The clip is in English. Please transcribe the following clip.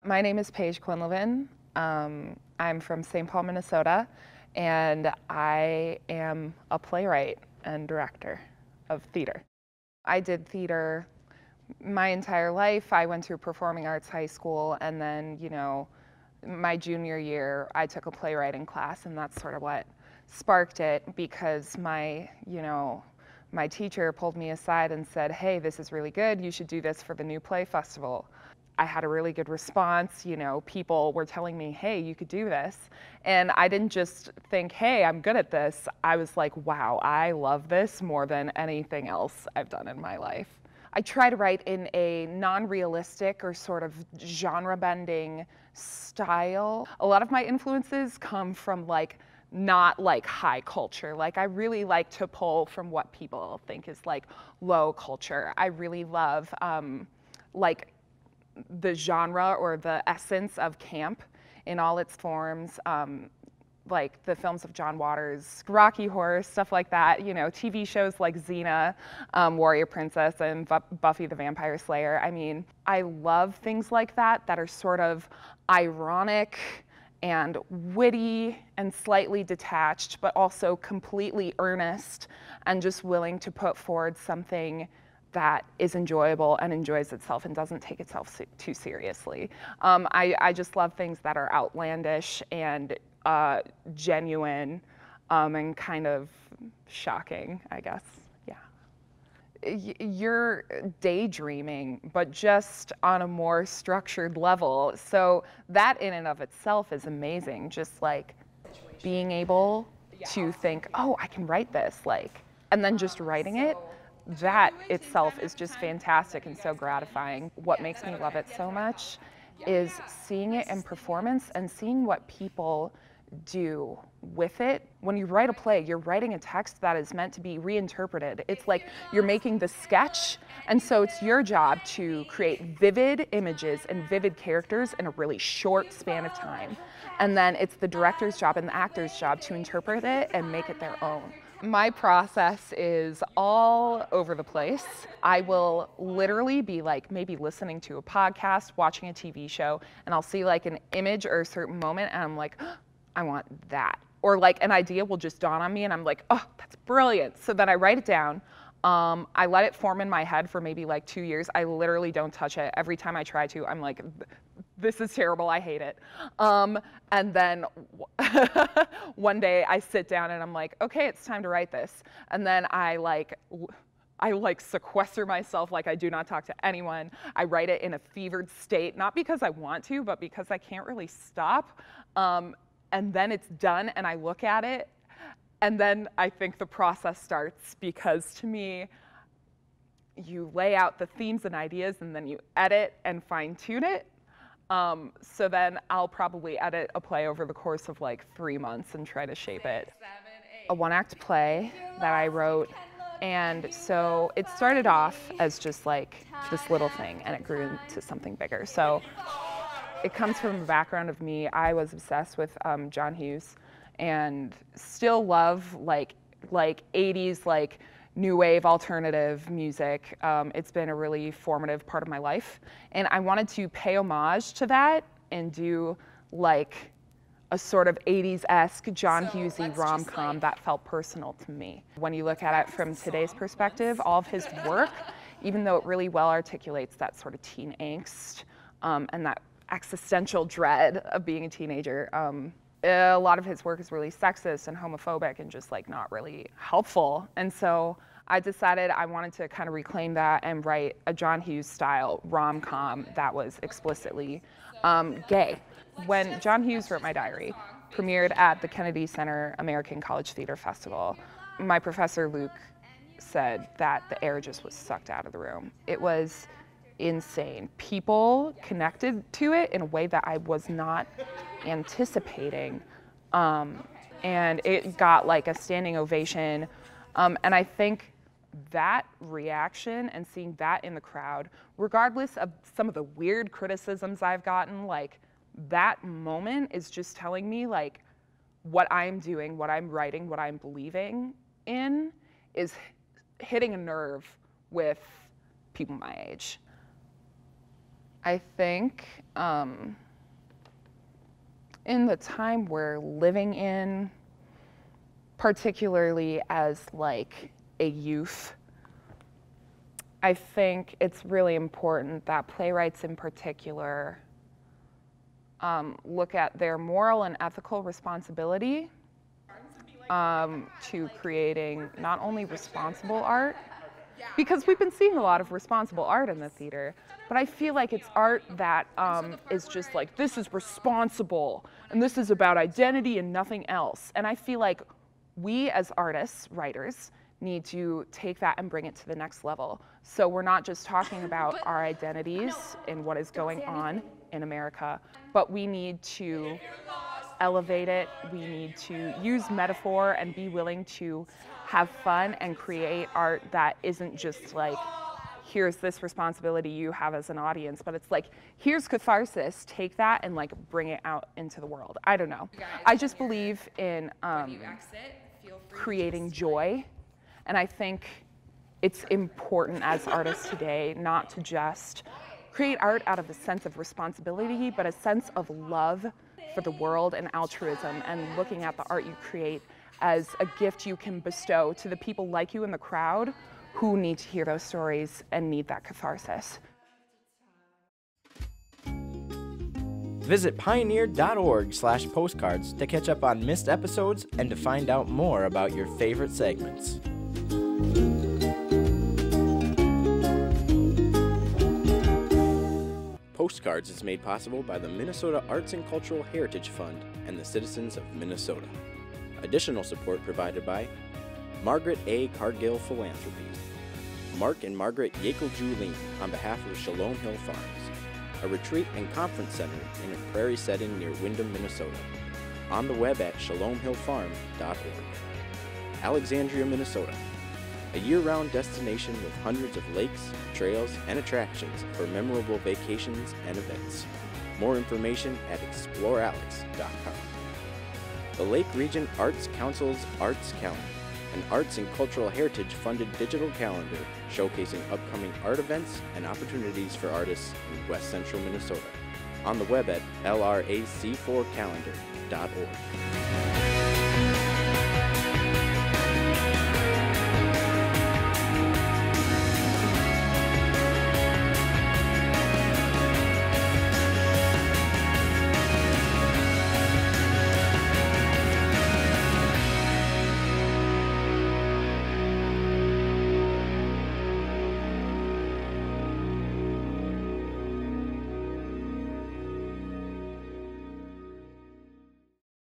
My name is Paige Quinlivan. I'm from St. Paul, Minnesota, and I am a playwright and director of theater. I did theater my entire life. I went to performing arts high school, and then, my junior year, I took a playwriting class, and that's sort of what sparked it, because my teacher pulled me aside and said, "Hey, this is really good. You should do this for the New Play Festival." I had a really good response. People were telling me, "Hey, you could do this." And I didn't just think, "Hey, I'm good at this." I was like, "Wow, I love this more than anything else I've done in my life." I try to write in a non-realistic or sort of genre-bending style. A lot of my influences come from not high culture. I really like to pull from what people think is low culture. I really love like the genre or the essence of camp in all its forms, like the films of John Waters, Rocky Horror, stuff like that, TV shows like Xena, Warrior Princess, and Buffy the Vampire Slayer. I mean, I love things like that are sort of ironic and witty and slightly detached, but also completely earnest and just willing to put forward something that is enjoyable and enjoys itself and doesn't take itself too seriously. I just love things that are outlandish and genuine and kind of shocking, I guess. Yeah. You're daydreaming, but just on a more structured level. So that in and of itself is amazing. Just being able to think, "Oh, I can write this," and then just writing it. That itself is just fantastic and so gratifying. What makes me love it so much is seeing it in performance and seeing what people do with it. When you write a play, you're writing a text that is meant to be reinterpreted. It's like you're making the sketch, and so it's your job to create vivid images and vivid characters in a really short span of time. And then it's the director's job and the actor's job to interpret it and make it their own. My process is all over the place. I will literally be maybe listening to a podcast, watching a TV show, and I'll see an image or a certain moment, and I'm like, "Oh, I want that." Or an idea will just dawn on me, and I'm like, "Oh, that's brilliant." So then I write it down. I let it form in my head for maybe 2 years. I literally don't touch it. Every time I try to, I'm like, "This is terrible, I hate it." And then one day I sit down and I'm like, "Okay, it's time to write this." And then I sequester myself, I do not talk to anyone. I write it in a fevered state, not because I want to, but because I can't really stop. And then it's done and I look at it, and then I think the process starts, because to me, you lay out the themes and ideas and then you edit and fine tune it. So then I'll probably edit a play over the course of 3 months and try to shape it. A one-act play that I wrote, and so it started off as just this little thing, and it grew into something bigger. So it comes from the background of me. I was obsessed with John Hughes, and still love 80s new wave alternative music. It's been a really formative part of my life, and I wanted to pay homage to that and do a sort of 80s-esque John Hughesy rom-com that felt personal to me. When you look at it from today's perspective, all of his work, even though it really well articulates that sort of teen angst and that existential dread of being a teenager, a lot of his work is really sexist and homophobic and just not really helpful. And so I decided I wanted to kind of reclaim that and write a John Hughes style rom-com that was explicitly gay. When John Hughes Wrote My Diary premiered at the Kennedy Center American College Theater Festival, my professor Luke said that the air just was sucked out of the room. It was insane. People connected to it in a way that I was not anticipating. And it got a standing ovation. And I think that reaction and seeing that in the crowd, regardless of some of the weird criticisms I've gotten, that moment is just telling me what I'm doing, what I'm writing, what I'm believing in is hitting a nerve with people my age. I think in the time we're living in, particularly as like a youth, I think it's really important that playwrights in particular look at their moral and ethical responsibility to creating not only responsible art, because we've been seeing a lot of responsible art in the theater, but I feel like it's art that is just like, this is responsible, and this is about identity and nothing else. And I feel like we as artists, writers, need to take that and bring it to the next level. So we're not just talking about our identities and what is going on in America, but we need to elevate it. We need to use metaphor and be willing to have fun and create art that isn't just like, here's this responsibility you have as an audience, but it's like, here's catharsis, take that and like bring it out into the world. I don't know. I just believe in creating joy, and I think it's important as artists today not to just create art out of a sense of responsibility, but a sense of love for the world and altruism, and looking at the art you create as a gift you can bestow to the people like you in the crowd who need to hear those stories and need that catharsis. Visit pioneer.org/postcards to catch up on missed episodes and to find out more about your favorite segments. Postcards is made possible by the Minnesota Arts and Cultural Heritage Fund and the citizens of Minnesota. Additional support provided by Margaret A. Cargill Philanthropies, Mark and Margaret Yackel-Julien on behalf of Shalom Hill Farms, a retreat and conference center in a prairie setting near Windham, Minnesota. On the web at shalomhillfarm.org. Alexandria, Minnesota, a year-round destination with hundreds of lakes, trails, and attractions for memorable vacations and events. More information at explorealex.com. The Lake Region Arts Council's Arts Calendar, an arts and cultural heritage funded digital calendar showcasing upcoming art events and opportunities for artists in West Central Minnesota. On the web at lrac4calendar.org.